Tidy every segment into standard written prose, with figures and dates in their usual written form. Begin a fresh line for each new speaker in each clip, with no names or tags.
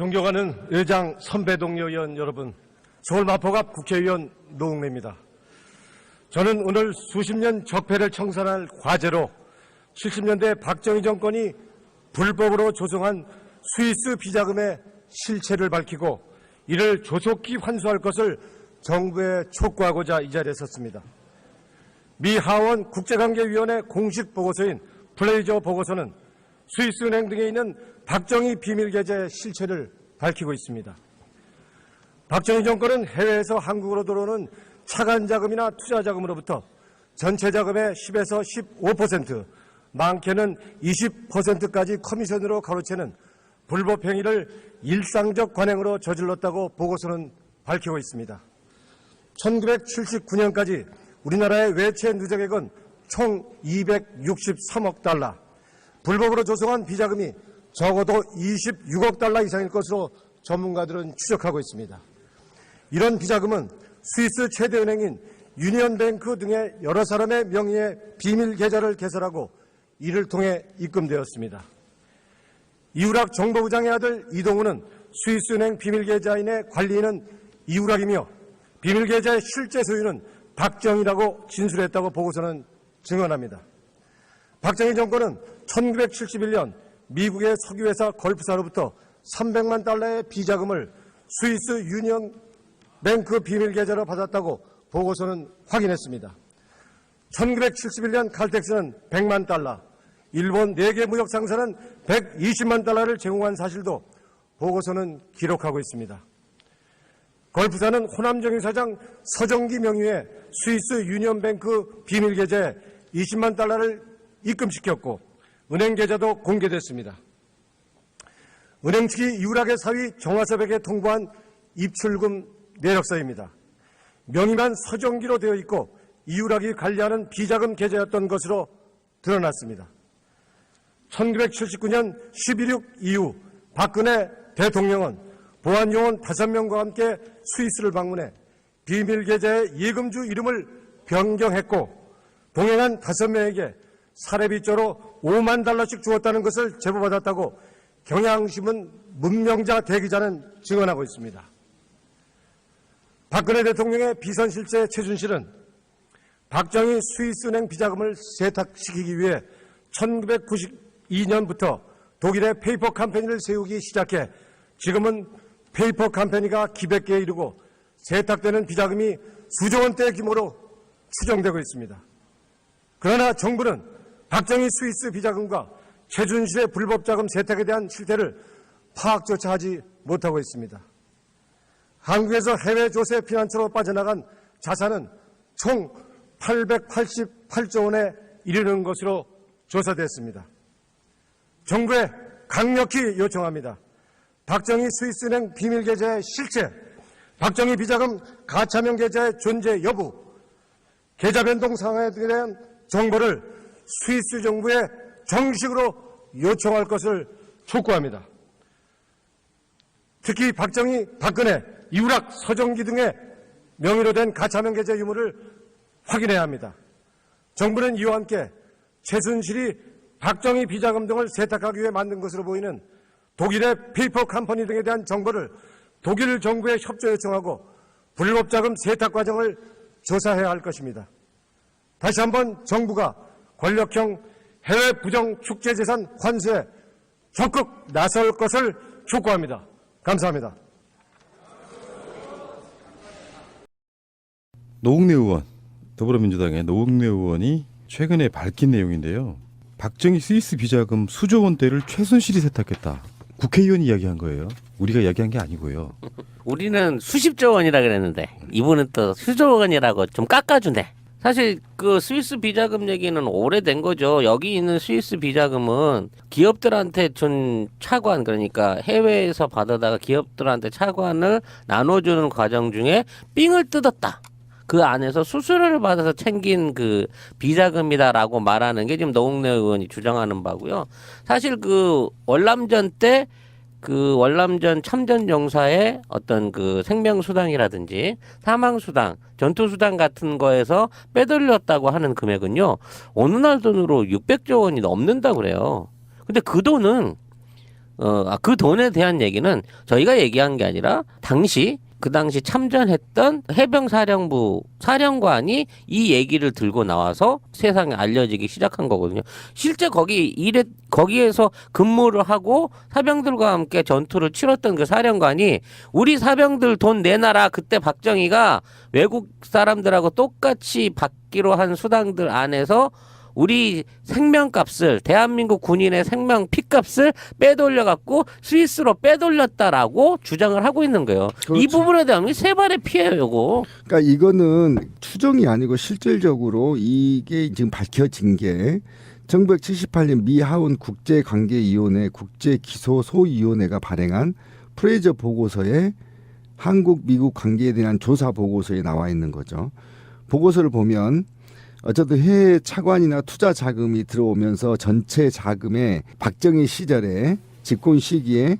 존경하는 의장 선배 동료 의원 여러분, 서울 마포갑 국회의원 노웅래입니다. 저는 오늘 수십 년 적폐를 청산할 과제로 70년대 박정희 정권이 불법으로 조성한 스위스 비자금의 실체를 밝히고 이를 조속히 환수할 것을 정부에 촉구하고자 이 자리에 섰습니다. 미 하원 국제관계위원회 공식 보고서인 플레이저 보고서는 스위스 은행 등에 있는 박정희 비밀계좌의 실체를 밝히고 있습니다. 박정희 정권은 해외에서 한국으로 들어오는 차관 자금이나 투자 자금으로부터 전체 자금의 10에서 15%, 많게는 20%까지 커미션으로 가로채는 불법 행위를 일상적 관행으로 저질렀다고 보고서는 밝히고 있습니다. 1979년까지 우리나라의 외채 누적액은 총 263억 달러, 불법으로 조성한 비자금이 적어도 26억 달러 이상일 것으로 전문가들은 추적하고 있습니다. 이런 비자금은 스위스 최대 은행인 유니언뱅크 등의 여러 사람의 명의의 비밀 계좌를 개설하고 이를 통해 입금되었습니다. 이우락 정보부장의 아들 이동우는 스위스 은행 비밀 계좌인의 관리인은 이우락이며 비밀 계좌의 실제 소유는 박정희라고 진술했다고 보고서는 증언합니다. 박정희 정권은 1971년 미국의 석유회사 걸프사로부터 300만 달러의 비자금을 스위스 유니언 뱅크 비밀 계좌로 받았다고 보고서는 확인했습니다. 1971년 칼텍스는 100만 달러, 일본 4개 무역 상사는 120만 달러를 제공한 사실도 보고서는 기록하고 있습니다. 걸프사는 호남정유 사장 서정기 명의의 스위스 유니언뱅크 비밀 계좌에 20만 달러를 입금시켰고 은행 계좌도 공개됐습니다. 은행 측이 이우락의 사위 정화섭에게 통보한 입출금 내역서입니다. 명의만 서정기로 되어 있고 이우락이 관리하는 비자금 계좌였던 것으로 드러났습니다. 1979년 11.6 이후 박근혜 대통령은 보안요원 5명과 함께 스위스를 방문해 비밀 계좌의 예금주 이름을 변경했고 동행한 5명에게 사례비조로 5만 달러씩 주었다는 것을 제보받았다고 경향신문 문명자 대기자는 증언하고 있습니다. 박근혜 대통령의 비선실세 최순실은 박정희 스위스은행 비자금을 세탁시키기 위해 1992년부터 독일의 페이퍼 컴퍼니를 세우기 시작해 지금은 페이퍼 컴퍼니가 기백개에 이르고 세탁되는 비자금이 수조 원대 규모로 추정되고 있습니다. 그러나 정부는 박정희 스위스 비자금과 최순실의 불법 자금 세탁에 대한 실태를 파악조차 하지 못하고 있습니다. 한국에서 해외 조세 피난처로 빠져나간 자산은 총 888조 원에 이르는 것으로 조사됐습니다. 정부에 강력히 요청합니다. 박정희 스위스은행 비밀계좌의 실체, 박정희 비자금 가차명 계좌의 존재 여부, 계좌 변동 상황에 대한 정보를 스위스 정부에 정식으로 요청할 것을 촉구합니다. 특히 박정희, 박근혜, 이우락, 서정기 등의 명의로 된 가차명 계좌 유무를 확인해야 합니다. 정부는 이와 함께 최순실이 박정희 비자금 등을 세탁하기 위해 만든 것으로 보이는 독일의 페이퍼 컴퍼니 등에 대한 정보를 독일 정부에 협조 요청하고 불법 자금 세탁 과정을 조사해야 할 것입니다. 다시 한번 정부가 권력형 해외 부정 축제재산 환수에 적극 나설 것을 촉구합니다. 감사합니다.
노웅래 의원, 더불어민주당의 노웅래 의원이 최근에 밝힌 내용인데요. 박정희 스위스 비자금 수조 원대를 최순실이 세탁했다. 국회의원이 이야기한 거예요. 우리가 이야기한 게 아니고요.
우리는 수십조 원이라 그랬는데 이분은 또 수조 원이라고 좀 깎아주네. 사실 그 스위스 비자금 얘기는 오래된 거죠. 여기 있는 스위스 비자금은 기업들한테 준 차관, 그러니까 해외에서 받아다가 기업들한테 차관을 나눠주는 과정 중에 삥을 뜯었다. 그 안에서 수수료를 받아서 챙긴 그 비자금이다라고 말하는 게 지금 노웅래 의원이 주장하는 바고요. 사실 그 월남전 때 그 월남전 참전 용사의 어떤 그 생명수당이라든지 사망수당, 전투수당 같은 거에서 빼돌렸다고 하는 금액은요, 어느 날 돈으로 600조 원이 넘는다고 그래요. 근데 그 돈은 그 돈에 대한 얘기는 저희가 얘기한 게 아니라 그 당시 참전했던 해병사령부 사령관이 이 얘기를 들고 나와서 세상에 알려지기 시작한 거거든요. 실제 거기에서 근무를 하고 사병들과 함께 전투를 치렀던 그 사령관이 우리 사병들 돈 내놔라. 그때 박정희가 외국 사람들하고 똑같이 받기로 한 수당들 안에서 우리 생명값을 대한민국 군인의 생명 피값을 빼돌려 갖고 스위스로 빼돌렸다라고 주장을 하고 있는 거예요.
그렇죠.
이 부분에 대한 세 발의 피해예요, 이거.
그러니까 이거는 추정이 아니고 실질적으로 이게 지금 밝혀진 게 1978년 미 하원 국제관계위원회 국제기소소위원회가 발행한 프레이저 보고서에 한국 미국 관계에 대한 조사 보고서에 나와 있는 거죠. 보고서를 보면 어쨌든 해외 차관이나 투자 자금이 들어오면서 전체 자금의 박정희 시절에 집권 시기에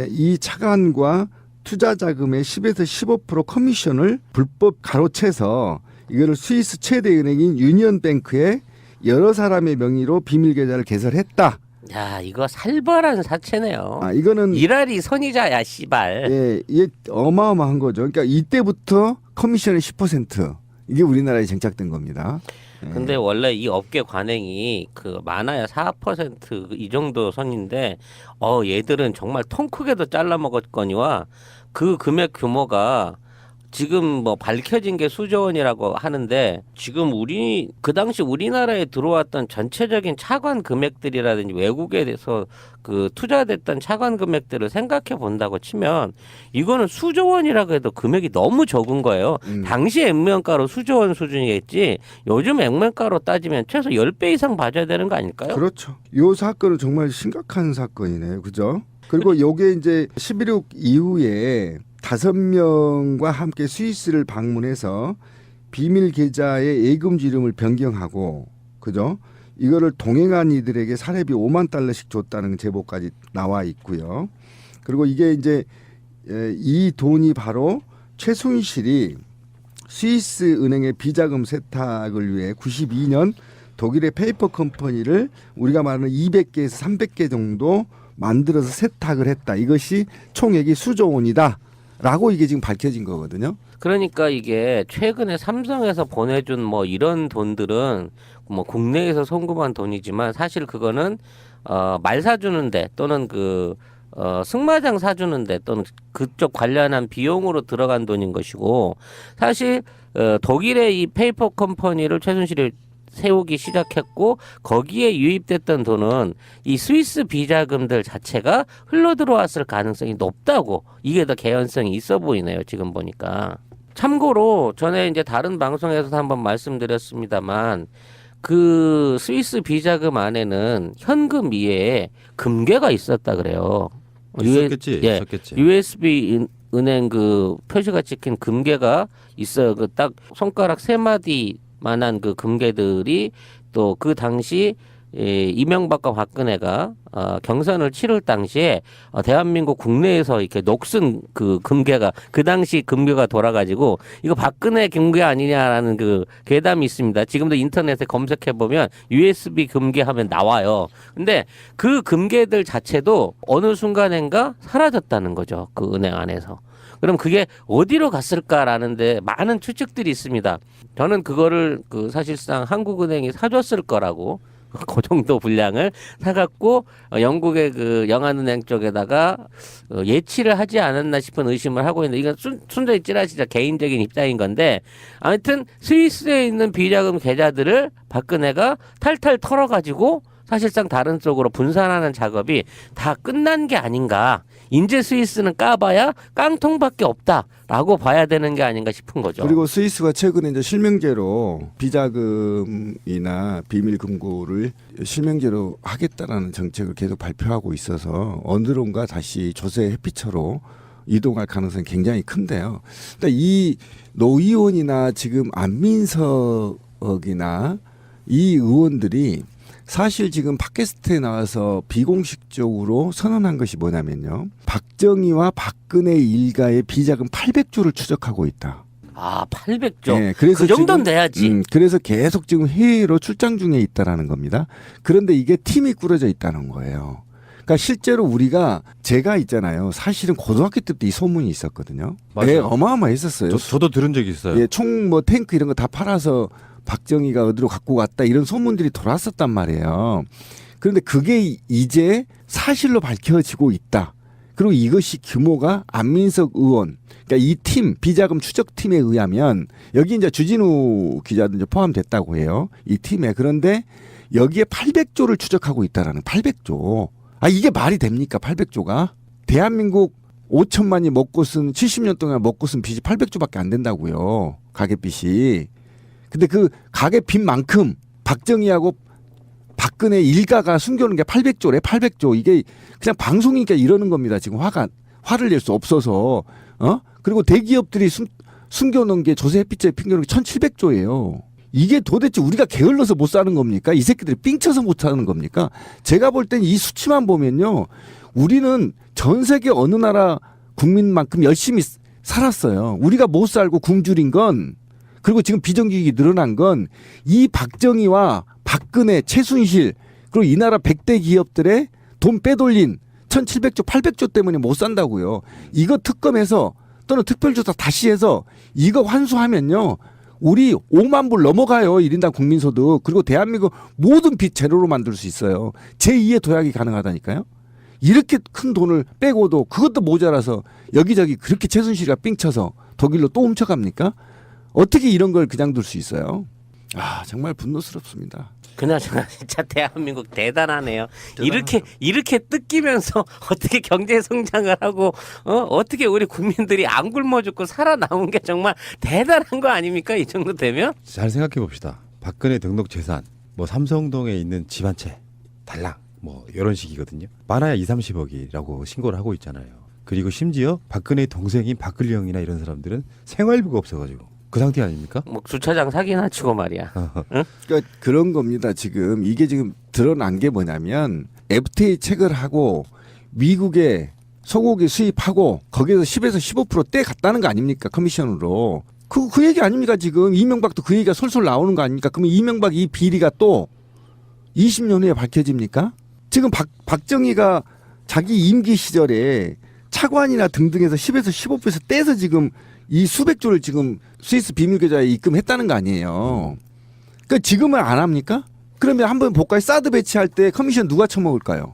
이 차관과 투자 자금의 10에서 15% 커미션을 불법 가로채서 이거를 스위스 최대 은행인 유니언뱅크에 여러 사람의 명의로 비밀 계좌를 개설했다.
야, 이거 살벌한 사채네요.
이거는
이랄이 선의자야, 씨발.
예, 이게 어마어마한 거죠. 그러니까 이때부터 커미션의 10% 이게 우리나라에 정착된 겁니다.
근데 원래 이 업계 관행이 많아야 4% 이 정도 선인데 얘들은 정말 통 크게도 잘라 먹었거니와 그 금액 규모가 지금 뭐 밝혀진 게 수조 원이라고 하는데 지금 그 당시 우리나라에 들어왔던 전체적인 차관 금액들이라든지 외국에 대해서 투자됐던 차관 금액들을 생각해 본다고 치면 이거는 수조 원이라고 해도 금액이 너무 적은 거예요. 당시 액면가로 수조 원 수준이겠지 요즘 액면가로 따지면 최소 10배 이상 봐줘야 되는 거 아닐까요?
그렇죠. 이 사건은 정말 심각한 사건이네요. 그죠? 그리고 요게 이제 11.6 이후에 5명과 함께 스위스를 방문해서 비밀 계좌의 예금주 이름을 변경하고 그죠? 이거를 동행한 이들에게 사례비 5만 달러씩 줬다는 제보까지 나와 있고요. 그리고 이게 이제 이 돈이 바로 최순실이 스위스 은행의 비자금 세탁을 위해 92년 독일의 페이퍼 컴퍼니를 우리가 말하는 200개에서 300개 정도 만들어서 세탁을 했다. 이것이 총액이 수조 원이다. 라고 이게 지금 밝혀진 거거든요.
그러니까 이게 최근에 삼성에서 보내준 뭐 이런 돈들은 뭐 국내에서 송금한 돈이지만 사실 그거는 말 사주는데 또는 승마장 사주는데 또는 그쪽 관련한 비용으로 들어간 돈인 것이고 사실 독일의 이 페이퍼 컴퍼니를 최순실이 세우기 시작했고 거기에 유입됐던 돈은 이 스위스 비자금들 자체가 흘러 들어왔을 가능성이 높다고 이게 더 개연성이 있어 보이네요. 지금 보니까. 참고로 전에 이제 다른 방송에서도 한번 말씀드렸습니다만 그 스위스 비자금 안에는 현금 이외에 금괴가 있었다 그래요.
있었겠지.
예,
있었겠지.
USB 은행 표시가 찍힌 금괴가 있어요. 딱 손가락 3마디 만한 금괴들이 또 그 당시 이명박과 박근혜가 경선을 치를 당시에 대한민국 국내에서 이렇게 녹슨 금괴가 그 당시 금괴가 돌아가지고 이거 박근혜 금괴 아니냐라는 괴담이 있습니다. 지금도 인터넷에 검색해 보면 USB 금괴 하면 나와요. 근데 그 금괴들 자체도 어느 순간인가 사라졌다는 거죠. 그 은행 안에서. 그럼 그게 어디로 갔을까라는 데 많은 추측들이 있습니다. 저는 그거를 사실상 한국은행이 사줬을 거라고 그 정도 분량을 사갖고 영국의 영안은행 쪽에다가 예치를 하지 않았나 싶은 의심을 하고 있는데 이건 순전히 찌라시자 개인적인 입장인 건데 아무튼 스위스에 있는 비자금 계좌들을 박근혜가 탈탈 털어가지고 사실상 다른 쪽으로 분산하는 작업이 다 끝난 게 아닌가. 인제 스위스는 까봐야 깡통밖에 없다라고 봐야 되는 게 아닌가 싶은 거죠.
그리고 스위스가 최근에 이제 실명제로 비자금이나 비밀금고를 실명제로 하겠다라는 정책을 계속 발표하고 있어서 어느론가 다시 조세 회피처로 이동할 가능성이 굉장히 큰데요. 그러니까 이 노 의원이나 지금 안민석이나 이 의원들이 사실 지금 팟캐스트에 나와서 비공식적으로 선언한 것이 뭐냐면요. 박정희와 박근혜 일가의 비자금 800조를 추적하고 있다.
800조.
네, 그래서
그 정도는
지금,
돼야지.
그래서 계속 지금 해외로 출장 중에 있다라는 겁니다. 그런데 이게 팀이 꾸려져 있다는 거예요. 그러니까 실제로 우리가 제가 있잖아요. 사실은 고등학교 때부터 이 소문이 있었거든요.
맞아요.
예, 어마어마했었어요.
저도 들은 적이 있어요.
예, 총 뭐 탱크 이런 거 다 팔아서 박정희가 어디로 갖고 갔다 이런 소문들이 돌았었단 말이에요. 그런데 그게 이제 사실로 밝혀지고 있다. 그리고 이것이 규모가 안민석 의원, 그러니까 이 팀, 비자금 추적팀에 의하면 여기 이제 주진우 기자도 이제 포함됐다고 해요. 이 팀에. 그런데 여기에 800조를 추적하고 있다라는 800조. 아, 이게 말이 됩니까? 800조가? 대한민국 5천만이 먹고 쓴 70년 동안 먹고 쓴 빚이 800조밖에 안 된다고요. 가계빚이. 근데 그 가계빚만큼 박정희하고 박근혜 일가가 숨겨놓은 게 800조래. 800조. 이게 그냥 방송이니까 이러는 겁니다. 지금 화를 낼 수 없어서. 그리고 대기업들이 숨겨놓은 게 조세 햇빛에 숨겨놓은 게 1700조예요. 이게 도대체 우리가 게을러서 못 사는 겁니까? 이 새끼들이 삥쳐서 못 사는 겁니까? 제가 볼 땐 이 수치만 보면요. 우리는 전 세계 어느 나라 국민만큼 열심히 살았어요. 우리가 못 살고 굶주린 건, 그리고 지금 비정규직이 늘어난 건 이 박정희와 박근혜, 최순실, 그리고 이 나라 100대 기업들의 돈 빼돌린 1700조, 800조 때문에 못 산다고요. 이거 특검해서 또는 특별조사 다시 해서 이거 환수하면요. 우리 5만 불 넘어가요. 1인당 국민소득. 그리고 대한민국 모든 빚 제로로 만들 수 있어요. 제2의 도약이 가능하다니까요. 이렇게 큰 돈을 빼고도 그것도 모자라서 여기저기 그렇게 최순실이가 삥쳐서 독일로 또 훔쳐갑니까? 어떻게 이런 걸 그냥 둘 수 있어요? 아, 정말 분노스럽습니다.
그나저나 진짜 대한민국 대단하네요. 이렇게 뜯기면서 어떻게 경제 성장을 하고 어떻게 우리 국민들이 안 굶어 죽고 살아남은 게 정말 대단한 거 아닙니까? 이 정도 되면?
잘 생각해 봅시다. 박근혜 등록 재산, 뭐 삼성동에 있는 집 한 채, 달랑, 뭐 이런 식이거든요. 많아야 2, 30억이라고 신고를 하고 있잖아요. 그리고 심지어 박근혜 동생인 박근리 형이나 이런 사람들은 생활비가 없어가지고 그 상태 아닙니까?
뭐 주차장 사기나 치고 말이야.
그러니까 그런 겁니다. 지금 이게 지금 드러난 게 뭐냐면 FTA 체결하고 미국에 소고기 수입하고 거기에서 10에서 15% 떼갔다는 거 아닙니까? 커미션으로. 그 얘기 아닙니까? 지금 이명박도 그 얘기가 솔솔 나오는 거 아닙니까? 그러면 이명박 이 비리가 또 20년 후에 밝혀집니까? 지금 박정희가 자기 임기 시절에 차관이나 등등에서 10에서 15%에서 떼서 지금 이 수백조를 지금 스위스 비밀계좌에 입금했다는 거 아니에요. 그러니까 지금은 안 합니까? 그러면 한번 볼까요? 사드 배치할 때 커미션 누가 처먹을까요?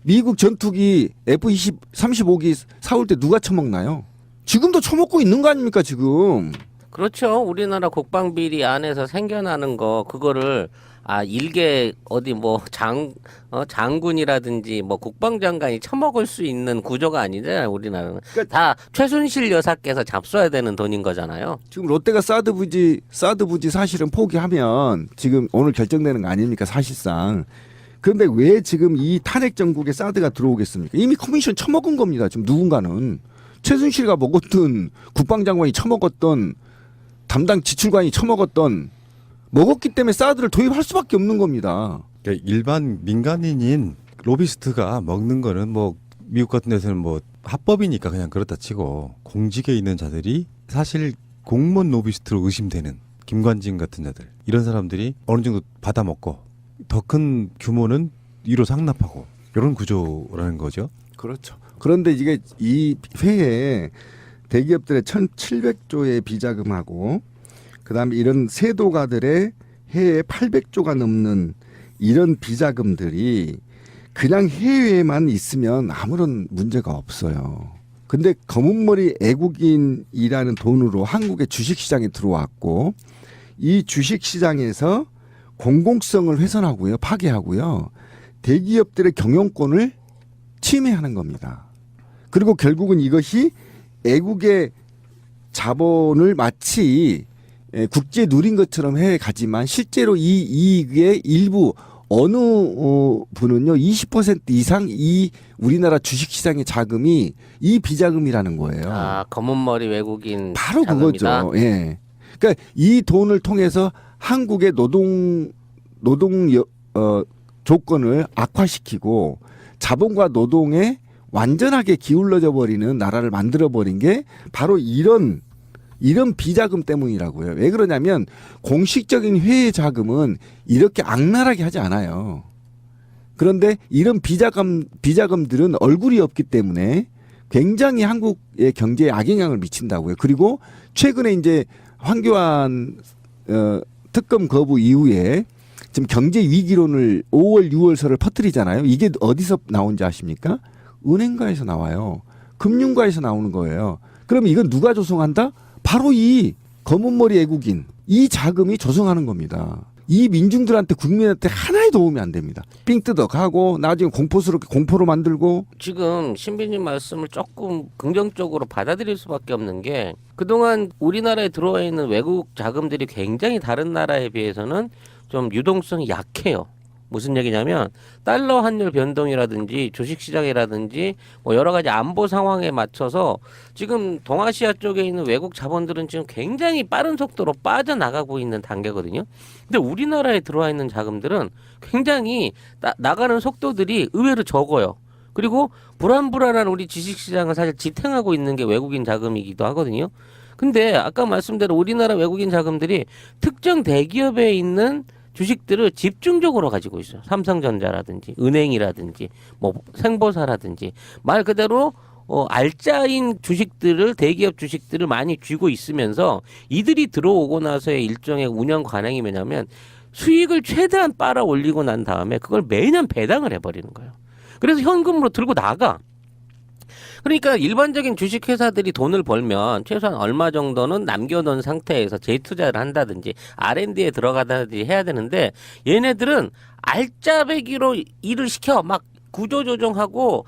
미국 전투기 F-20, 35기 사올 때 누가 처먹나요? 지금도 처먹고 있는 거 아닙니까 지금?
그렇죠. 우리나라 국방비리 안에서 생겨나는 거 그거를 일개 어디 뭐 장군이라든지 뭐 국방장관이 처먹을 수 있는 구조가 아니잖아요. 우리나라는 다 최순실 여사께서 잡숴야 되는 돈인 거잖아요.
지금 롯데가 사드 부지 사실은 포기하면 지금 오늘 결정되는 거 아닙니까 사실상. 그런데 왜 지금 이 탄핵 정국에 사드가 들어오겠습니까? 이미 커미션 처먹은 겁니다. 지금 누군가는 최순실가 먹었던 국방장관이 처먹었던 담당 지출관이 처먹었던 먹었기 때문에 사드를 도입할 수밖에 없는 겁니다.
그러니까 일반 민간인인 로비스트가 먹는 거는 뭐 미국 같은 데서는 뭐 합법이니까 그냥 그렇다 치고 공직에 있는 자들이 사실 공무원 로비스트로 의심되는 김관진 같은 자들 이런 사람들이 어느 정도 받아먹고 더 큰 규모는 위로 상납하고 이런 구조라는 거죠.
그렇죠. 그런데 이게 이 회에 대기업들의 1,700조의 비자금하고 그다음에 이런 세도가들의 해에 800조가 넘는 이런 비자금들이 그냥 해외에만 있으면 아무런 문제가 없어요. 근데 검은머리 애국인이라는 돈으로 한국의 주식시장에 들어왔고 이 주식시장에서 공공성을 훼손하고요. 파괴하고요. 대기업들의 경영권을 침해하는 겁니다. 그리고 결국은 이것이 애국의 자본을 마치 국제 누린 것처럼 해가지만 실제로 이 이익의 일부 어느 분은요 20% 이상 이 우리나라 주식시장의 자금이 이 비자금이라는 거예요.
검은머리 외국인
바로
자금이다.
그거죠. 예. 그러니까 이 돈을 통해서 한국의 노동 조건을 악화시키고 자본과 노동에 완전하게 기울어져 버리는 나라를 만들어 버린 게 바로 이런 비자금 때문이라고요. 왜 그러냐면 공식적인 회의 자금은 이렇게 악랄하게 하지 않아요. 그런데 이런 비자금들은 얼굴이 없기 때문에 굉장히 한국의 경제에 악영향을 미친다고요. 그리고 최근에 이제 황교안 특검 거부 이후에 지금 경제 위기론을 5월, 6월서를 퍼뜨리잖아요. 이게 어디서 나온지 아십니까? 은행가에서 나와요. 금융가에서 나오는 거예요. 그럼 이건 누가 조성한다? 바로 이 검은머리 애국인, 이 자금이 조성하는 겁니다. 이 민중들한테 국민한테 하나의 도움이 안 됩니다. 삥 뜯어가고 나중에 공포스럽게 공포로 만들고.
지금 신비님 말씀을 조금 긍정적으로 받아들일 수밖에 없는 게 그동안 우리나라에 들어와 있는 외국 자금들이 굉장히 다른 나라에 비해서는 좀 유동성이 약해요. 무슨 얘기냐면 달러 환율 변동이라든지 주식시장이라든지 뭐 여러 가지 안보 상황에 맞춰서 지금 동아시아 쪽에 있는 외국 자본들은 지금 굉장히 빠른 속도로 빠져나가고 있는 단계거든요. 근데 우리나라에 들어와 있는 자금들은 굉장히 나가는 속도들이 의외로 적어요. 그리고 불안불안한 우리 주식시장을 사실 지탱하고 있는 게 외국인 자금이기도 하거든요. 근데 아까 말씀대로 우리나라 외국인 자금들이 특정 대기업에 있는 주식들을 집중적으로 가지고 있어요. 삼성전자라든지 은행이라든지 뭐 생보사라든지 말 그대로 알짜인 주식들을 대기업 주식들을 많이 쥐고 있으면서 이들이 들어오고 나서의 일종의 운영 관행이 뭐냐면 수익을 최대한 빨아 올리고 난 다음에 그걸 매년 배당을 해버리는 거예요. 그래서 현금으로 들고 나가. 그러니까 일반적인 주식회사들이 돈을 벌면 최소한 얼마 정도는 남겨놓은 상태에서 재투자를 한다든지 R&D에 들어가다든지 해야 되는데 얘네들은 알짜배기로 일을 시켜 막 구조조정하고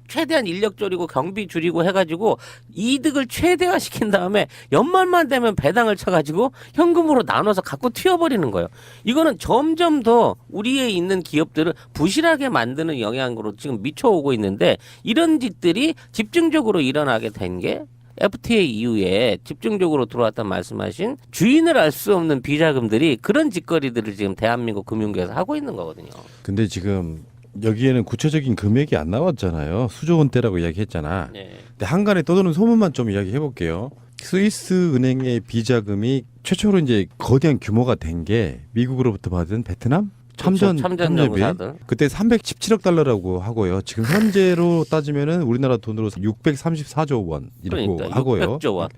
최대한 인력 줄이고 경비 줄이고 해가지고 이득을 최대화시킨 다음에 연말만 되면 배당을 쳐가지고 현금으로 나눠서 갖고 튀어버리는 거예요. 이거는 점점 더 우리에 있는 기업들을 부실하게 만드는 영향으로 지금 미쳐오고 있는데 이런 짓들이 집중적으로 일어나게 된 게 FTA 이후에 집중적으로 들어왔단 말씀하신 주인을 알 수 없는 비자금들이 그런 짓거리들을 지금 대한민국 금융계에서 하고 있는 거거든요.
근데 지금 여기에는 구체적인 금액이 안 나왔잖아요. 수조 원대라고 이야기했잖아.
네.
근데 한간에 떠도는 소문만 좀 이야기해 볼게요. 스위스 은행의 비자금이 최초로 이제 거대한 규모가 된 게 미국으로부터 받은 베트남 참전
참전용사들.
그때 317억 달러라고 하고요. 지금 현재로 따지면은 우리나라 돈으로 634조 원이라고
그러니까
하고요.
600조 원.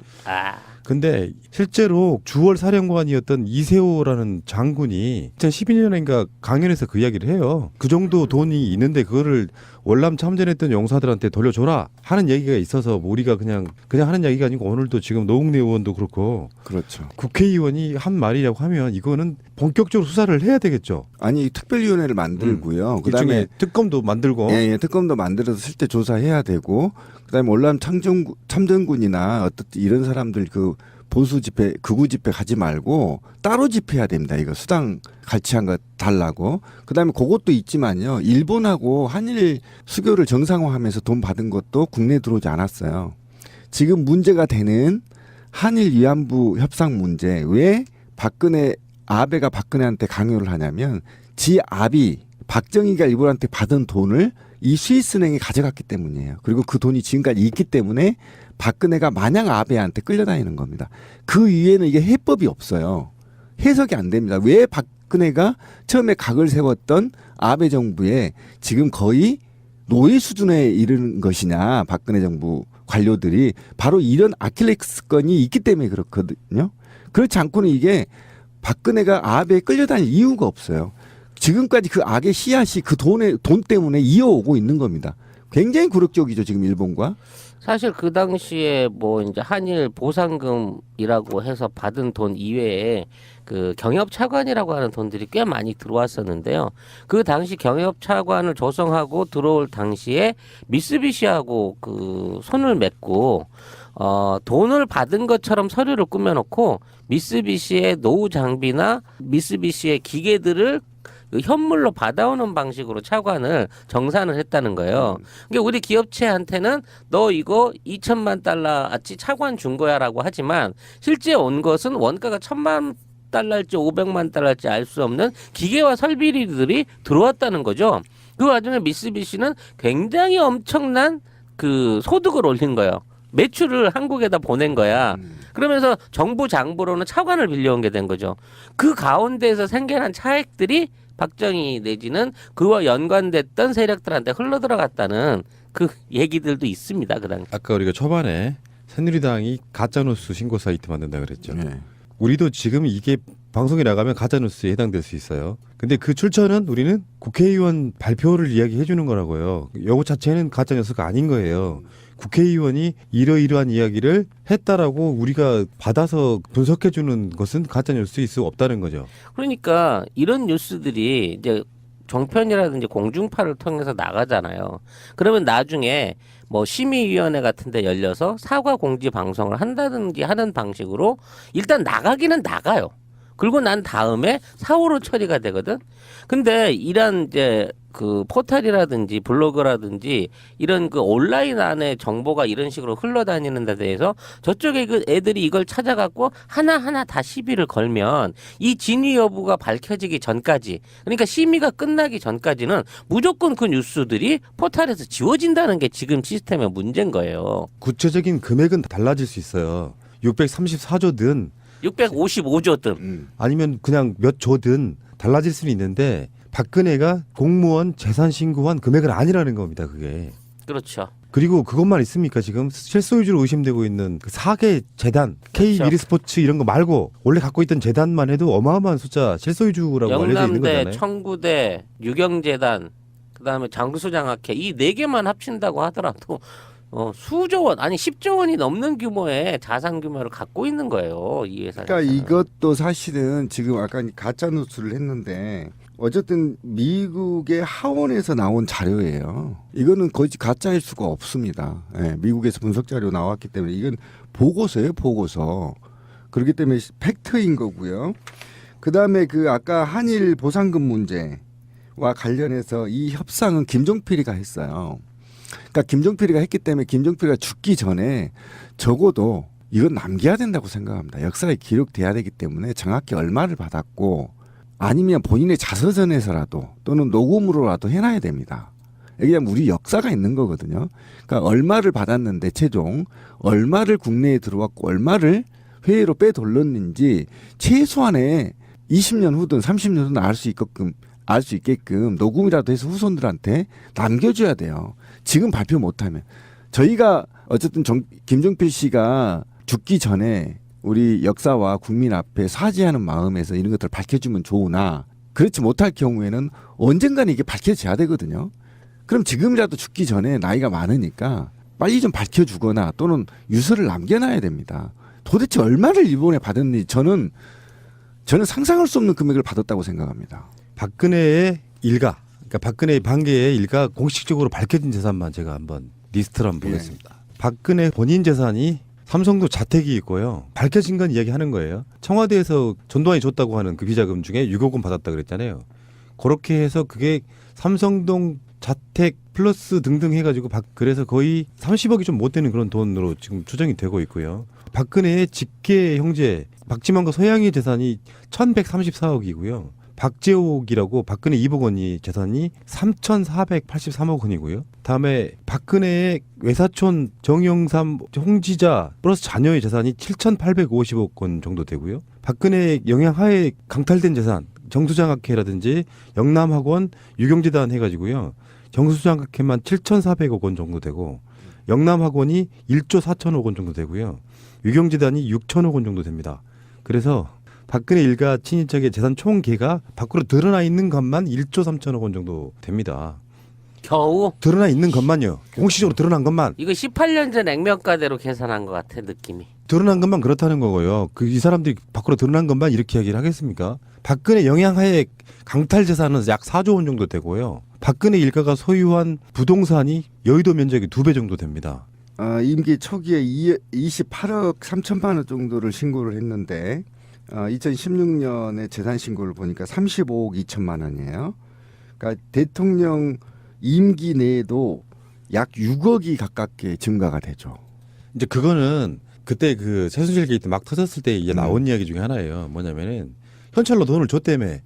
근데 실제로 주월 사령관이었던 이세호라는 장군이 2012년인가 강연에서 그 이야기를 해요. 그 정도 돈이 있는데 그거를 월남 참전했던 용사들한테 돌려줘라 하는 얘기가 있어서 우리가 그냥 하는 얘기가 아니고 오늘도 지금 노웅래 의원도 그렇고
그렇죠.
국회의원이 한 말이라고 하면 이거는 본격적으로 수사를 해야 되겠죠.
아니 특별위원회를 만들고요. 그다음에
일종의 특검도 만들고.
예, 특검도 만들어서 실제 조사해야 되고 그다음에 월남 참전군이나 어떻든 이런 사람들 그 보수 집회, 극우 집회 가지 말고 따로 집회해야 됩니다. 이거 수당 갈취한 거 달라고. 그다음에 그것도 있지만요. 일본하고 한일 수교를 정상화하면서 돈 받은 것도 국내에 들어오지 않았어요. 지금 문제가 되는 한일 위안부 협상 문제 왜 아베가 박근혜한테 강요를 하냐면 지 아비 박정희가 일본한테 받은 돈을 이 스위스은행이 가져갔기 때문이에요. 그리고 그 돈이 지금까지 있기 때문에 박근혜가 마냥 아베한테 끌려다니는 겁니다. 그 위에는 이게 해법이 없어요. 해석이 안 됩니다. 왜 박근혜가 처음에 각을 세웠던 아베 정부에 지금 거의 노예 수준에 이르는 것이냐. 박근혜 정부 관료들이 바로 이런 아킬레스건이 있기 때문에 그렇거든요. 그렇지 않고는 이게 박근혜가 아베에 끌려다닐 이유가 없어요. 지금까지 그 악의 씨앗이 그 돈 때문에 이어오고 있는 겁니다. 굉장히 굴욕적이죠, 지금 일본과.
사실 그 당시에 뭐 이제 한일 보상금이라고 해서 받은 돈 이외에 그 경협 차관이라고 하는 돈들이 꽤 많이 들어왔었는데요. 그 당시 경협 차관을 조성하고 들어올 당시에 미쓰비시하고 그 손을 맺고 돈을 받은 것처럼 서류를 꾸며놓고 미쓰비시의 노후 장비나 미쓰비시의 기계들을 그 현물로 받아오는 방식으로 차관을 정산을 했다는 거예요. 그러니까 우리 기업체한테는 너 이거 2천만 달러어치 차관 준 거야라고 하지만 실제 온 것은 원가가 1,000만 달러일지 500만 달러일지 알 수 없는 기계와 설비들이 들어왔다는 거죠. 그 와중에 미쓰비시는 굉장히 엄청난 그 소득을 올린 거예요. 매출을 한국에다 보낸 거야. 그러면서 정부 장부로는 차관을 빌려온 게 된 거죠. 그 가운데에서 생겨난 차액들이 박정희 내지는 그와 연관됐던 세력들한테 흘러들어갔다는 그 얘기들도 있습니다. 그 당시.
아까 우리가 초반에 새누리당이 가짜뉴스 신고 사이트 만든다 그랬죠.
네.
우리도 지금 이게 방송에 나가면 가짜뉴스에 해당될 수 있어요. 근데 그 출처는 우리는 국회의원 발표를 이야기해 주는 거라고요. 요거 자체는 가짜뉴스가 아닌 거예요. 국회의원이 이러이러한 이야기를 했다라고 우리가 받아서 분석해 주는 것은 가짜뉴스일 수 없다는 거죠.
그러니까 이런 뉴스들이 이제 종편이라든지 공중파를 통해서 나가잖아요. 그러면 나중에 뭐 심의위원회 같은 데 열려서 사과 공지 방송을 한다든지 하는 방식으로 일단 나가기는 나가요. 그리고 난 다음에 사후로 처리가 되거든. 근데 이런 이제 그 포털이라든지 블로그라든지 이런 그 온라인 안에 정보가 이런 식으로 흘러다니는 데 대해서 저쪽에 그 애들이 이걸 찾아갖고 하나하나 다 시비를 걸면 이 진위 여부가 밝혀지기 전까지, 그러니까 심의가 끝나기 전까지는 무조건 그 뉴스들이 포털에서 지워진다는 게 지금 시스템의 문제인 거예요.
구체적인 금액은 달라질 수 있어요. 634조든
655조든.
아니면 그냥 몇 조든 달라질 수는 있는데 박근혜가 공무원 재산 신고한 금액은 아니라는 겁니다. 그게.
그렇죠.
그리고 그것만 있습니까? 지금 실소유주로 의심되고 있는 그 4개 재단, K
그렇죠.
미르스포츠 이런 거 말고 원래 갖고 있던 재단만 해도 어마어마한 숫자 실소유주라고 알려져 있는
영남대,
거잖아요.
청구대, 유경재단, 그다음에 장수장학회 이 네 개만 합친다고 하더라도 수조 원, 아니 10조 원이 넘는 규모의 자산 규모를 갖고 있는 거예요. 이 회사.
그러니까 이것도 사실은 지금 아까 가짜 뉴스를 했는데 어쨌든 미국의 하원에서 나온 자료예요. 이거는 거의 가짜일 수가 없습니다. 예, 미국에서 분석 자료 나왔기 때문에 이건 보고서예요, 보고서. 그렇기 때문에 팩트인 거고요. 그다음에 그 아까 한일 보상금 문제와 관련해서 이 협상은 김종필이가 했어요. 그러니까 김종필이가 했기 때문에 김종필이가 죽기 전에 적어도 이건 남겨야 된다고 생각합니다. 역사에 기록돼야 되기 때문에 정확히 얼마를 받았고 아니면 본인의 자서전에서라도 또는 녹음으로라도 해놔야 됩니다. 왜냐하면 우리 역사가 있는 거거든요. 그러니까 얼마를 받았는데 최종 얼마를 국내에 들어왔고 얼마를 해외로 빼돌렸는지 최소한의 20년 후든 30년 후든 알 수 있게끔 녹음이라도 해서 후손들한테 남겨줘야 돼요. 지금 발표 못하면. 저희가 어쨌든 김종필 씨가 죽기 전에 우리 역사와 국민 앞에 사죄하는 마음에서 이런 것들을 밝혀주면 좋으나 그렇지 못할 경우에는 언젠가는 이게 밝혀져야 되거든요. 그럼 지금이라도 죽기 전에 나이가 많으니까 빨리 좀 밝혀주거나 또는 유서를 남겨놔야 됩니다. 도대체 얼마를 일본에 받았는지 저는 상상할 수 없는 금액을 받았다고 생각합니다.
박근혜의 일가, 그러니까 박근혜의 반개의 일가 공식적으로 밝혀진 재산만 제가 한번 리스트를 한번 보겠습니다. 박근혜 본인 재산이 삼성도 자택이 있고요. 밝혀진 건 이야기하는 거예요. 청와대에서 전두환이 줬다고 하는 그 비자금 중에 6억 원 받았다 그랬잖아요. 그렇게 해서 그게 삼성동 자택 플러스 등등 해가지고 그래서 거의 30억이 좀 못 되는 그런 돈으로 지금 추정이 되고 있고요. 박근혜의 직계 형제 박지만과 서양의 재산이 1134억이고요. 박재옥이라고 박근혜 이복원이 재산이 3,483억 원이고요. 다음에 박근혜의 외사촌 정영삼 홍지자 플러스 자녀의 재산이 7,850억 원 정도 되고요. 박근혜의 영향하에 강탈된 재산 정수장학회라든지 영남학원 유경재단 해가지고요. 정수장학회만 7,400억 원 정도 되고 영남학원이 1조 4천억 원 정도 되고요. 유경재단이 6천억 원 정도 됩니다. 그래서 박근혜 일가 친인척의 재산 총계가 밖으로 드러나 있는 것만 1조 3천억 원 정도 됩니다.
겨우
드러나 있는 것만요. 공식적으로 드러난 것만.
이거 18년 전 액면가대로 계산한 것 같아 느낌이.
드러난 것만 그렇다는 거고요. 이 사람들이 밖으로 드러난 것만 이렇게 이야기를 하겠습니까? 박근혜 영향하에 강탈 재산은 약 4조 원 정도 되고요. 박근혜 일가가 소유한 부동산이 여의도 면적이 2배 정도 됩니다.
임기 초기에 28억 3천만 원 정도를 신고를 했는데 2016년에 재산 신고를 보니까 35억 2천만 원이에요. 그러니까 대통령 임기 내에도 약 6억이 가깝게 증가가 되죠.
이제 그거는 그때 그 최순실 게이트 막 터졌을 때 이제 나온 이야기 중에 하나예요. 뭐냐면은 현찰로 돈을 줬다며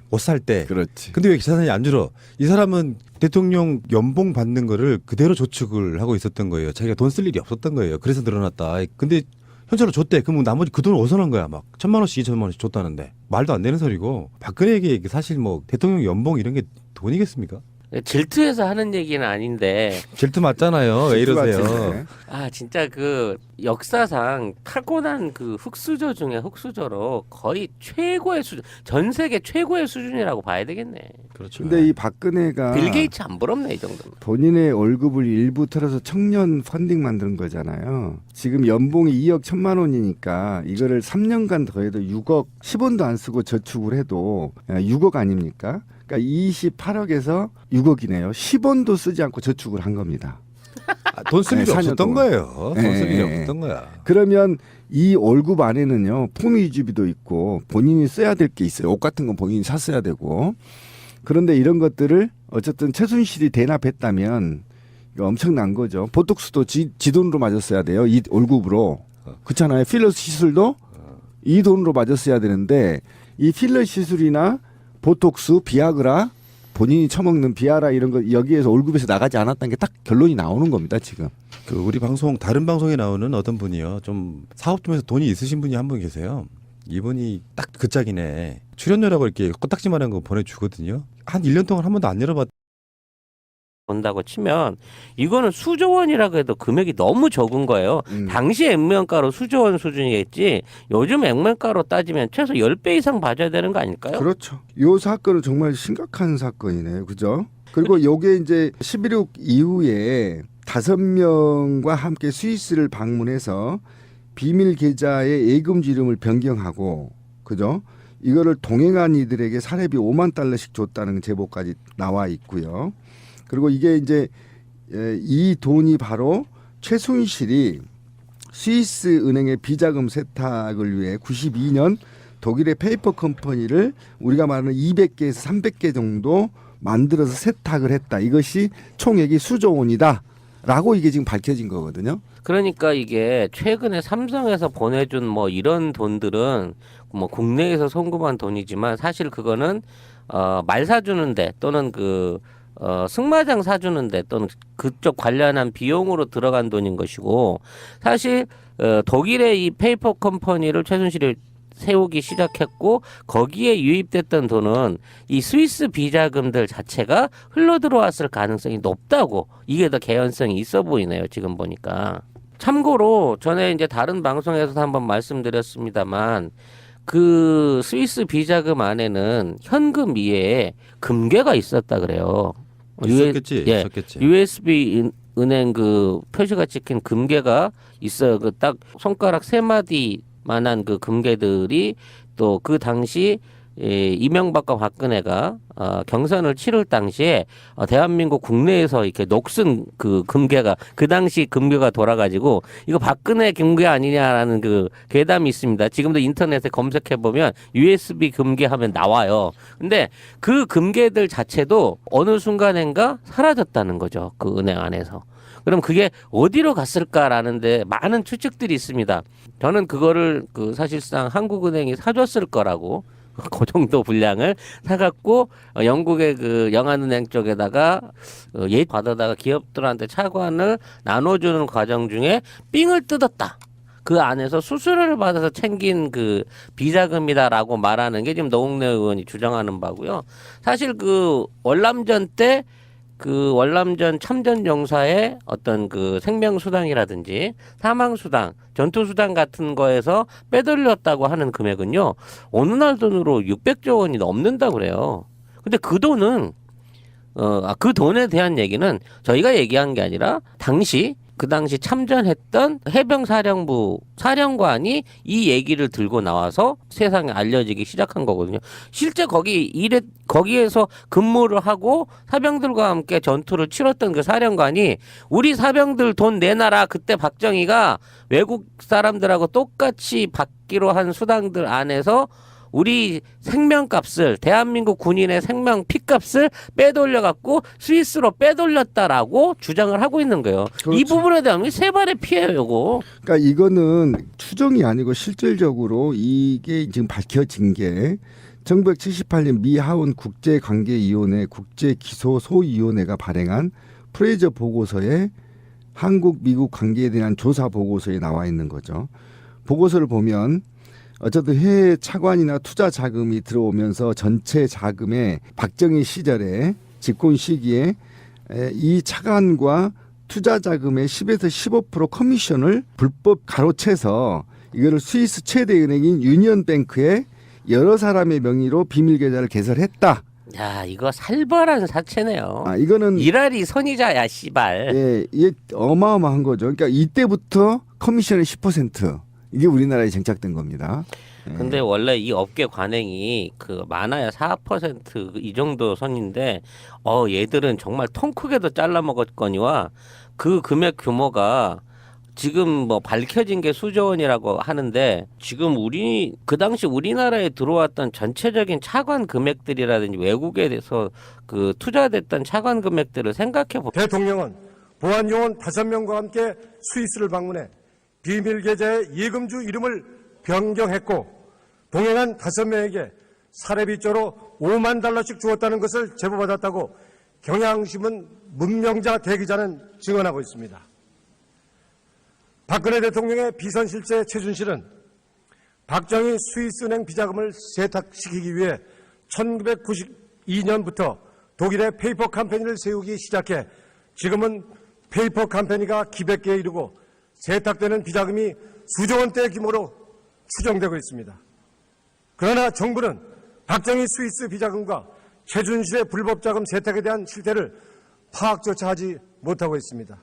옷 살 때.
그렇지.
근데 왜 재산이 안 줄어? 이 사람은 대통령 연봉 받는 거를 그대로 저축을 하고 있었던 거예요. 자기가 돈 쓸 일이 없었던 거예요. 그래서 늘어났다. 근데 현찰로 줬대. 그럼 나머지 그 돈을 어디서 난 거야? 막 1,000만 원씩 2,000만 원씩 줬다는데 말도 안 되는 소리고 박근혜에게 사실 뭐 대통령 연봉 이런 게 돈이겠습니까?
질투해서 하는 얘기는 아닌데
질투 맞잖아요. 왜 이러세요?
같은데.
아 진짜 그 역사상 타고난 그 흑수저 중에 흑수저로 거의 최고의 수준, 전 세계 최고의 수준이라고 봐야 되겠네.
그렇죠.
근데 이 박근혜가
빌 게이츠 안 부럽네 이 정도면.
본인의 월급을 일부 털어서 청년 펀딩 만드는 거잖아요. 지금 연봉이 2억 1천만 원이니까 이거를 3년간 더해도 6억 10원도 안 쓰고 저축을 해도 6억 아닙니까? 그러니까 28억에서 6억이네요. 10원도 쓰지 않고 저축을 한 겁니다.
돈 쓸 일이
네, 4년
없었던
동안.
거예요. 돈 쓸 일이
네.
없었던 거야.
그러면 이 월급 안에는요 품위 유지비도 있고 본인이 써야 될 게 있어요. 옷 같은 건 본인이 샀어야 되고. 그런데 이런 것들을 어쨌든 최순실이 대납했다면 이거 엄청난 거죠. 보톡스도 지 돈으로 맞았어야 돼요. 이 월급으로. 그렇잖아요. 필러 시술도 이 돈으로 맞았어야 되는데 이 필러 시술이나 보톡스, 비아그라 본인이 처먹는 비아라 이런 거 여기에서 월급에서 나가지 않았다는 게 딱 결론이 나오는 겁니다. 지금.
그 우리 방송 다른 방송에 나오는 어떤 분이요. 좀 사업 좀 해서 돈이 있으신 분이 한 분 계세요. 이분이 딱 그 짝이네. 출연료라고 이렇게 코딱지만한 거 보내주거든요. 한 1년 동안 한 번도 안 열어봤.
본다고 치면 이거는 수조 원이라고 해도 금액이 너무 적은 거예요. 당시 액면가로 수조 원 수준이겠지 요즘 액면가로 따지면 최소 10배 이상 봐줘야 되는 거 아닐까요?
그렇죠. 이 사건은 정말 심각한 사건이네요. 그죠? 그리고 요게 이제 11.6 이후에 5명과 함께 스위스를 방문해서 비밀 계좌의 예금주 이름을 변경하고 그죠? 이거를 동행한 이들에게 사례비 5만 달러씩 줬다는 제보까지 나와 있고요. 그리고 이게 이제 이 돈이 바로 최순실이 스위스 은행의 비자금 세탁을 위해 92년 독일의 페이퍼 컴퍼니를 우리가 말하는 200개에서 300개 정도 만들어서 세탁을 했다. 이것이 총액이 수조 원이다라고 이게 지금 밝혀진 거거든요.
그러니까 이게 최근에 삼성에서 보내준 뭐 이런 돈들은 뭐 국내에서 송금한 돈이지만 사실 그거는 말 사주는데 또는 승마장 사주는데 또는 그쪽 관련한 비용으로 들어간 돈인 것이고 사실 독일의 이 페이퍼 컴퍼니를 최순실이 세우기 시작했고 거기에 유입됐던 돈은 이 스위스 비자금들 자체가 흘러 들어왔을 가능성이 높다고 이게 더 개연성이 있어 보이네요. 지금 보니까. 참고로 전에 이제 다른 방송에서도 한번 말씀드렸습니다만 그 스위스 비자금 안에는 현금 이외에 금괴가 있었다 그래요.
있었겠지.
예,
있었겠지.
USB 은행 그 표시가 찍힌 금괴가 있어요. 그 딱 손가락 3마디만한 그 금괴들이 또 그 당시 이명박과 박근혜가 경선을 치를 당시에 대한민국 국내에서 이렇게 녹슨 그 금괴가 그 당시 금괴가 돌아가지고 이거 박근혜 금괴 아니냐라는 그 괴담이 있습니다. 지금도 인터넷에 검색해 보면 USB 금괴 하면 나와요. 근데 그 금괴들 자체도 어느 순간인가 사라졌다는 거죠. 그 은행 안에서. 그럼 그게 어디로 갔을까라는데 많은 추측들이 있습니다. 저는 그거를 그 사실상 한국은행이 사줬을 거라고. 그 정도 분량을 사갖고 영국의 그 영안은행 쪽에다가 예 받아다가 기업들한테 차관을 나눠주는 과정 중에 삥을 뜯었다. 그 안에서 수수료를 받아서 챙긴 그 비자금이다라고 말하는 게 지금 노웅래 의원이 주장하는 바고요. 사실 그 월남전 때 그 월남전 참전 용사의 어떤 그 생명수당이라든지 사망수당, 전투수당 같은 거에서 빼돌렸다고 하는 금액은요, 어느 날 돈으로 600조 원이 넘는다고 그래요. 근데 그 돈은, 그 돈에 대한 얘기는 저희가 얘기한 게 아니라 그 당시 참전했던 해병사령부 사령관이 이 얘기를 들고 나와서 세상에 알려지기 시작한 거거든요. 실제 거기에서 근무를 하고 사병들과 함께 전투를 치렀던 그 사령관이 우리 사병들 돈 내놔라. 그때 박정희가 외국 사람들하고 똑같이 받기로 한 수당들 안에서 우리 생명값을 대한민국 군인의 생명 피값을 빼돌려갖고 스위스로 빼돌렸다라고 주장을 하고 있는 거예요.
그렇죠.
이 부분에 대한 세 발의 피해예요, 이거.
그러니까 이거는 추정이 아니고 실질적으로 이게 지금 밝혀진 게 1978년 미 하원 국제관계위원회 국제기소소위원회가 발행한 프레이저 보고서에 한국 미국 관계에 대한 조사 보고서에 나와 있는 거죠. 보고서를 보면 어쨌든 해외 차관이나 투자 자금이 들어오면서 전체 자금의 박정희 시절에 집권 시기에 이 차관과 투자 자금의 10에서 15% 커미션을 불법 가로채서 이거를 스위스 최대 은행인 유니언뱅크에 여러 사람의 명의로 비밀 계좌를 개설했다.
야, 이거 살벌한 사채네요.
이거는
이랄이 선이자야, 씨발.
예, 이게 어마어마한 거죠. 그러니까 이때부터 커미션의 10% 이게 우리나라에 정착된 겁니다.
근데 원래 이 업계 관행이 그 많아야 4%이 정도 선인데 얘들은 정말 통 크게도 잘라 먹었거니와 그 금액 규모가 지금 뭐 밝혀진 게 수조 원이라고 하는데 지금 그 당시 우리나라에 들어왔던 전체적인 차관 금액들이라든지 외국에 대해서 그 투자됐던 차관 금액들을 생각해 보면
대통령은 보안 요원 5명과 함께 스위스를 방문해 비밀 계좌의 예금주 이름을 변경했고 동행한 5명에게 사례비조로 5만 달러씩 주었다는 것을 제보받았다고 경향신문 문명자 대기자는 증언하고 있습니다. 박근혜 대통령의 비선실세 최순실은 박정희 스위스은행 비자금을 세탁시키기 위해 1992년부터 독일의 페이퍼 컴퍼니를 세우기 시작해 지금은 페이퍼 컴퍼니가 기백개에 이르고 세탁되는 비자금이 수조 원대 규모로 추정되고 있습니다. 그러나 정부는 박정희 스위스 비자금과 최순실의 불법 자금 세탁에 대한 실태를 파악조차 하지 못하고 있습니다.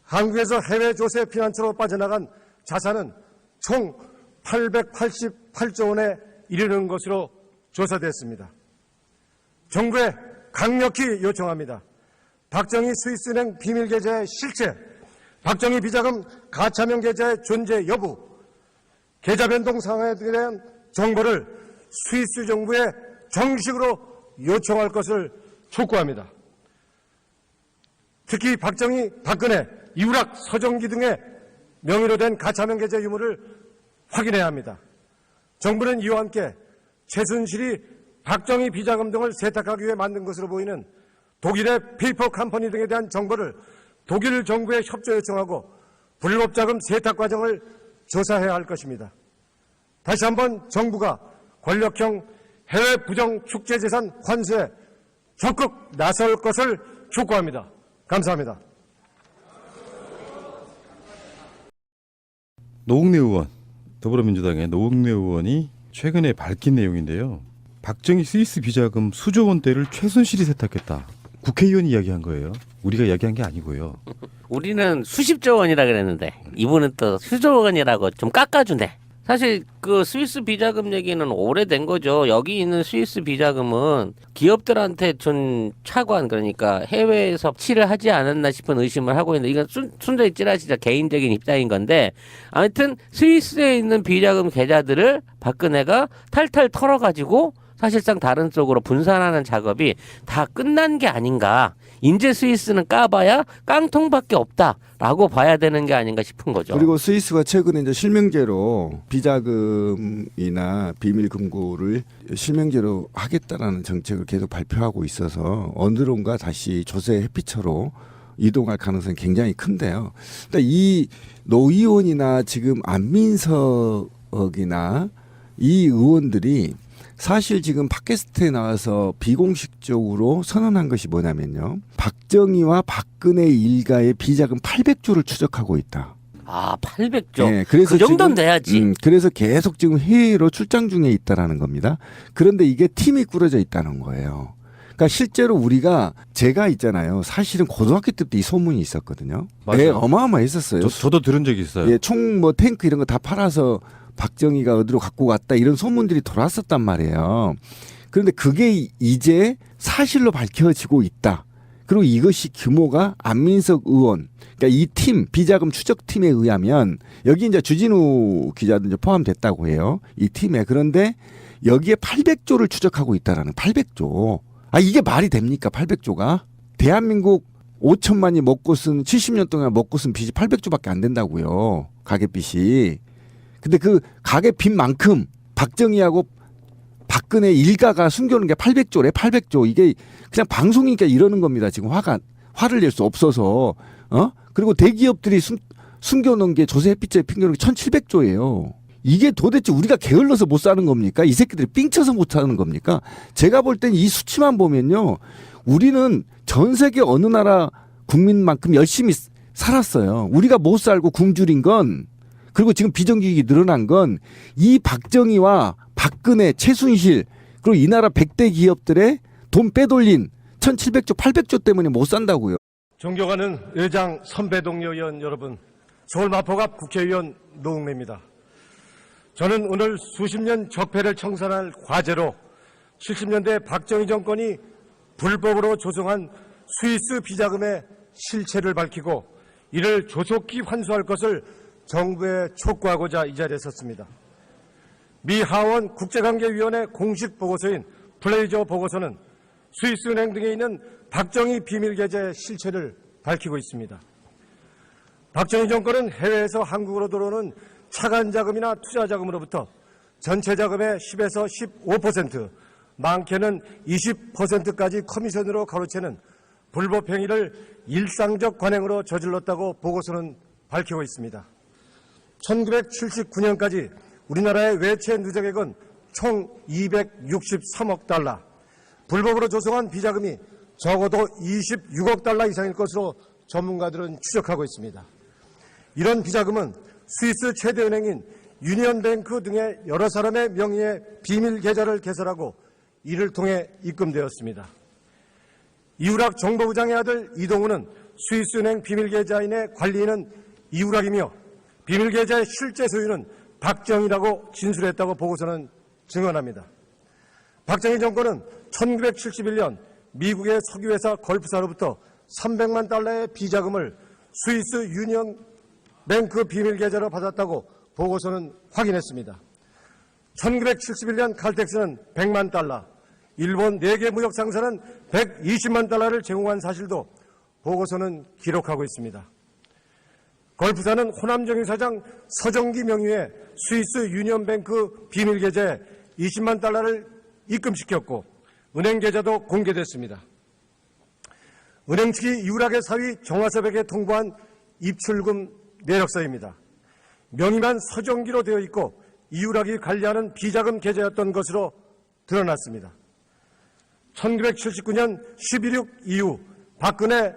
한국에서 해외 조세 피난처로 빠져나간 자산은 총 888조 원에 이르는 것으로 조사됐습니다. 정부에 강력히 요청합니다. 박정희 스위스은행 비밀계좌의 실체, 박정희 비자금 가차명 계좌의 존재 여부, 계좌 변동 상황에 대한 정보를 스위스 정부에 정식으로 요청할 것을 촉구합니다. 특히 박정희, 박근혜, 이우락, 서정기 등의 명의로 된 가차명 계좌 유무를 확인해야 합니다. 정부는 이와 함께 최순실이 박정희 비자금 등을 세탁하기 위해 만든 것으로 보이는 독일의 페이퍼 컴퍼니 등에 대한 정보를 독일 정부에 협조 요청하고 불법 자금 세탁 과정을 조사해야 할 것입니다. 다시 한번 정부가 권력형 해외 부정 축제재산 환수에 적극 나설 것을 촉구합니다. 감사합니다.
노웅래 의원, 더불어민주당의 노웅래 의원이 최근에 밝힌 내용인데요. 박정희 스위스 비자금 수조 원대를 최순실이 세탁했다. 국회의원이 이야기한 거예요. 우리가 이야기한 게 아니고요.
우리는 수십조 원이라 그랬는데 이분은 또 수조 원이라고 좀 깎아주네. 사실 그 스위스 비자금 얘기는 오래된 거죠. 여기 있는 스위스 비자금은 기업들한테 준 차관, 그러니까 해외에서 납치를 하지 않았나 싶은 의심을 하고 있는데 이건 순전히 찌라시자 개인적인 입장인 건데, 아무튼 스위스에 있는 비자금 계좌들을 박근혜가 탈탈 털어가지고 사실상 다른 쪽으로 분산하는 작업이 다 끝난 게 아닌가. 이제 스위스는 까봐야 깡통밖에 없다라고 봐야 되는 게 아닌가 싶은 거죠.
그리고 스위스가 최근에 이제 실명제로 비자금이나 비밀금고를 실명제로 하겠다라는 정책을 계속 발표하고 있어서 언론과 다시 조세 회피처로 이동할 가능성이 굉장히 큰데요. 그러니까 이 노 의원이나 지금 안민석이나 이 의원들이 사실 지금 팟캐스트에 나와서 비공식적으로 선언한 것이 뭐냐면요. 박정희와 박근혜 일가의 비자금 800조를 추적하고 있다.
아, 800조.
네, 그래서
그 정도는
지금,
돼야지.
그래서 계속 지금 해외로 출장 중에 있다라는 겁니다. 그런데 이게 팀이 꾸려져 있다는 거예요. 그러니까 실제로 우리가 제가 있잖아요. 사실은 고등학교 때부터 이 소문이 있었거든요.
맞아요.
네, 어마어마했었어요.
저도 들은 적이 있어요.
예, 총 뭐 탱크 이런 거 다 팔아서 박정희가 어디로 갖고 갔다 이런 소문들이 돌았었단 말이에요. 그런데 그게 이제 사실로 밝혀지고 있다. 그리고 이것이 규모가 안민석 의원, 그러니까 이 팀, 비자금 추적팀에 의하면 여기 이제 주진우 기자도 이제 포함됐다고 해요. 이 팀에. 그런데 여기에 800조를 추적하고 있다라는 800조. 아, 이게 말이 됩니까? 800조가? 대한민국 5천만이 먹고 쓴 70년 동안 먹고 쓴 빚이 800조밖에 안 된다고요. 가계빚이. 근데 그 가계 빚만큼 박정희하고 박근혜 일가가 숨겨놓은 게 800조래. 800조. 이게 그냥 방송이니까 이러는 겁니다. 지금 화를 낼 수 없어서. 그리고 대기업들이 숨겨놓은 게 조세 햇빛에 숨겨놓은 게 1,700조예요. 이게 도대체 우리가 게을러서 못 사는 겁니까? 이 새끼들이 삥쳐서 못 사는 겁니까? 제가 볼 땐 이 수치만 보면요. 우리는 전 세계 어느 나라 국민만큼 열심히 살았어요. 우리가 못 살고 굶주린 건, 그리고 지금 비정규직이 늘어난 건 이 박정희와 박근혜, 최순실, 그리고 이 나라 100대 기업들의 돈 빼돌린 1,700조, 800조 때문에 못 산다고요.
존경하는 의장 선배 동료 의원 여러분, 서울 마포갑 국회의원 노웅래입니다. 저는 오늘 수십 년 적폐를 청산할 과제로 70년대 박정희 정권이 불법으로 조성한 스위스 비자금의 실체를 밝히고 이를 조속히 환수할 것을 정부에 촉구하고자 이 자리에 섰습니다. 미 하원 국제관계위원회 공식 보고서인 플레이저 보고서는 스위스 은행 등에 있는 박정희 비밀계좌의 실체를 밝히고 있습니다. 박정희 정권은 해외에서 한국으로 들어오는 차관 자금이나 투자 자금으로부터 전체 자금의 10에서 15%, 많게는 20%까지 커미션으로 가로채는 불법 행위를 일상적 관행으로 저질렀다고 보고서는 밝히고 있습니다. 1979년까지 우리나라의 외채 누적액은 총 263억 달러, 불법으로 조성한 비자금이 적어도 26억 달러 이상일 것으로 전문가들은 추적하고 있습니다. 이런 비자금은 스위스 최대 은행인 유니언뱅크 등의 여러 사람의 명의의 비밀 계좌를 개설하고 이를 통해 입금되었습니다. 이우락 정보부장의 아들 이동우는 스위스 은행 비밀 계좌인의 관리인은 이우락이며 비밀 계좌의 실제 소유는 박정희라고 진술했다고 보고서는 증언합니다. 박정희 정권은 1971년 미국의 석유회사 걸프사로부터 300만 달러의 비자금을 스위스 유니언 뱅크 비밀 계좌로 받았다고 보고서는 확인했습니다. 1971년 칼텍스는 100만 달러, 일본 4개 무역 상사는 120만 달러를 제공한 사실도 보고서는 기록하고 있습니다. 걸프사는 호남정유 사장 서정기 명의의 스위스 유니언뱅크 비밀 계좌에 20만 달러를 입금시켰고 은행 계좌도 공개됐습니다. 은행 측이 이우락의 사위 정화섭에게 통보한 입출금 내역서입니다. 명의만 서정기로 되어 있고 이우락이 관리하는 비자금 계좌였던 것으로 드러났습니다. 1979년 11.6 이후 박근혜